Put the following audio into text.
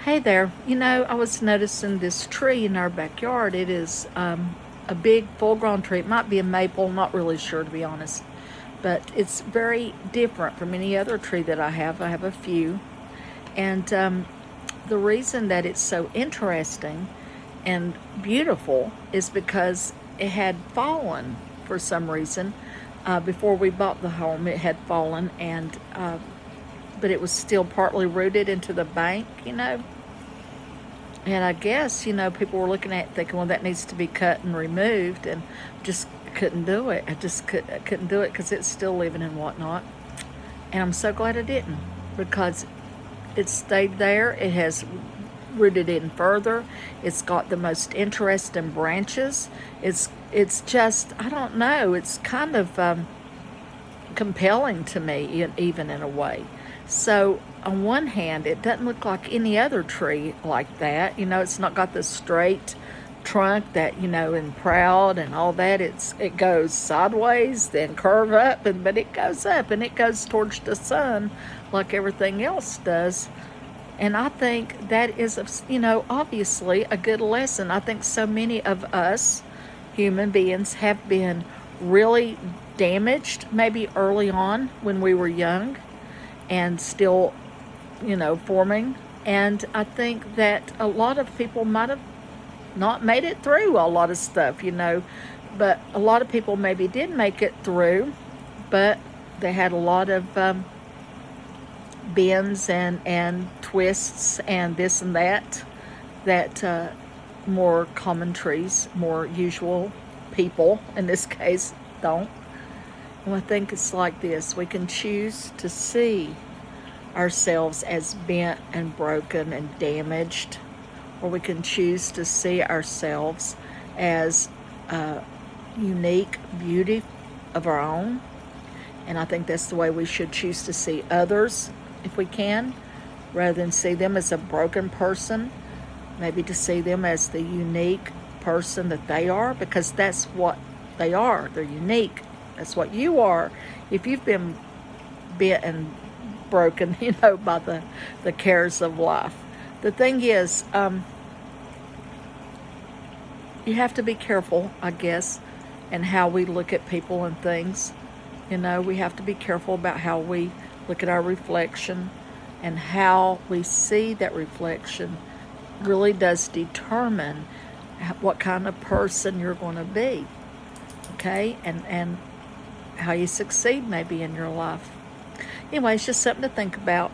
Hey there. I was noticing this tree in our backyard. It is a big full grown tree. It might be a maple, not really sure to be honest. But it's very different from any other tree that I have. I have a few. And the reason that it's so interesting and beautiful is because it had fallen for some reason. Before we bought the home, it had fallen, and but it was still partly rooted into the bank. And I guess, people were looking at it thinking, well, that needs to be cut and removed, and just couldn't do it. I couldn't do it because it's still living and whatnot. And I'm so glad I didn't, because it stayed there. It has rooted in further. It's got the most interesting branches. It's just, I don't know, it's kind of compelling to me, even in a way. So on one hand, it doesn't look like any other tree like that. It's not got the straight trunk that, and proud and all that. It goes sideways, then curve up, but it goes up and it goes towards the sun like everything else does. And I think that is, obviously a good lesson. I think so many of us human beings have been really damaged, maybe early on when we were young and still, forming. And I think that a lot of people might have not made it through a lot of stuff, but a lot of people maybe did make it through, but they had a lot of bends and twists and this and that more common trees, more usual people in this case don't. And I think it's like this: we can choose to see ourselves as bent and broken and damaged, or we can choose to see ourselves as a unique beauty of our own. And I think that's the way we should choose to see others, if we can, rather than see them as a broken person, maybe to see them as the unique person that they are, because that's what they are. They're unique. That's what you are. If you've been bit and broken, by the cares of life. The thing is, you have to be careful, I guess, in how we look at people and things. We have to be careful about how we look at our reflection, and how we see that reflection really does determine what kind of person you're going to be, okay, and how you succeed maybe in your life. Anyway, it's just something to think about.